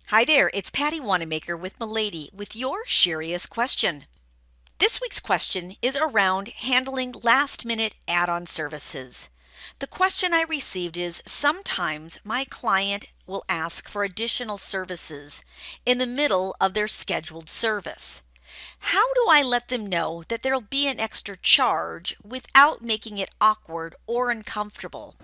Hi there, it's Patty Wanamaker with Milady with your Shearious question. This week's question is around handling last-minute add-on services. The question I received is sometimes my client will ask for additional services in the middle of their scheduled service. How do I let them know that there'll be an extra charge without making it awkward or uncomfortable?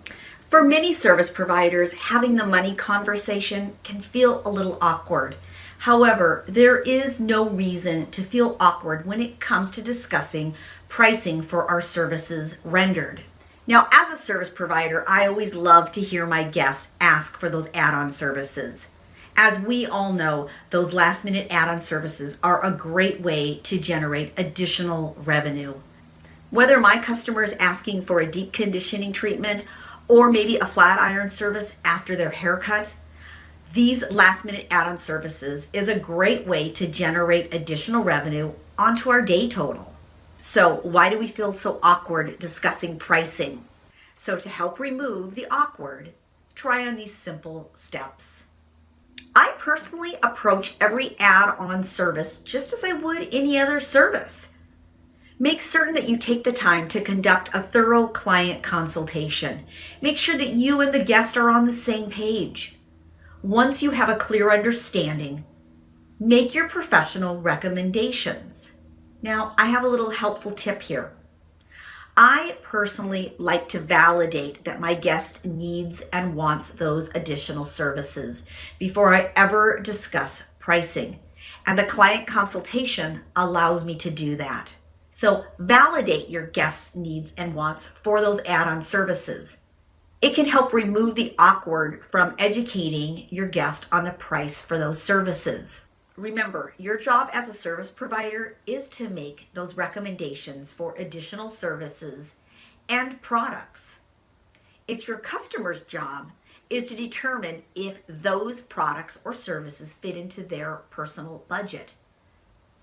For many service providers, having the money conversation can feel a little awkward. However, there is no reason to feel awkward when it comes to discussing pricing for our services rendered. Now, as a service provider, I always love to hear my guests ask for those add-on services. As we all know, those last-minute add-on services are a great way to generate additional revenue. Whether my customer is asking for a deep conditioning treatment or maybe a flat iron service after their haircut, these last minute add-on services is a great way to generate additional revenue onto our day total. So why do we feel so awkward discussing pricing? So to help remove the awkward, try on these simple steps. I personally approach every add-on service just as I would any other service. Make certain that you take the time to conduct a thorough client consultation. Make sure that you and the guest are on the same page. Once you have a clear understanding, make your professional recommendations. Now, I have a little helpful tip here. I personally like to validate that my guest needs and wants those additional services before I ever discuss pricing. And the client consultation allows me to do that. So validate your guest's needs and wants for those add-on services. It can help remove the awkward from educating your guest on the price for those services. Remember, your job as a service provider is to make those recommendations for additional services and products. It's your customer's job is to determine if those products or services fit into their personal budget.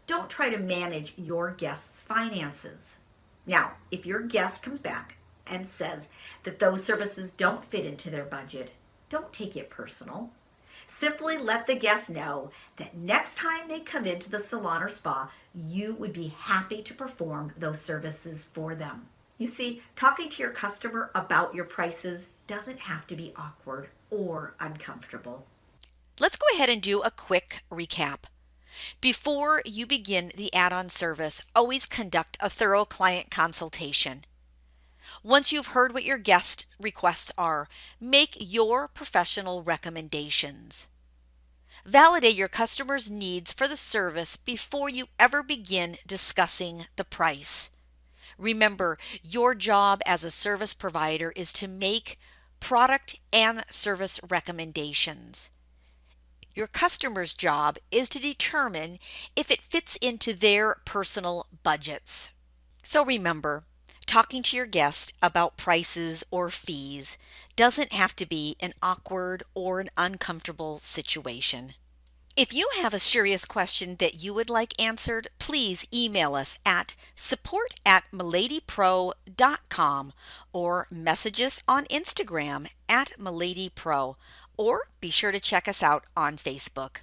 Don't try to manage your guest's finances. Now, if your guest comes back and says that those services don't fit into their budget, don't take it personal. Simply let the guest know that next time they come into the salon or spa, you would be happy to perform those services for them. You see, talking to your customer about your prices doesn't have to be awkward or uncomfortable. Let's go ahead and do a quick recap. Before you begin the add-on service, always conduct a thorough client consultation. Once you've heard what your guest requests are, make your professional recommendations. Validate your customer's needs for the service before you ever begin discussing the price. Remember, your job as a service provider is to make product and service recommendations. Your customer's job is to determine if it fits into their personal budgets. So remember, talking to your guest about prices or fees doesn't have to be an awkward or an uncomfortable situation. If you have a Shearious question that you would like answered, please email us at support@miladypro.com or message us on Instagram @miladypro, or be sure to check us out on Facebook.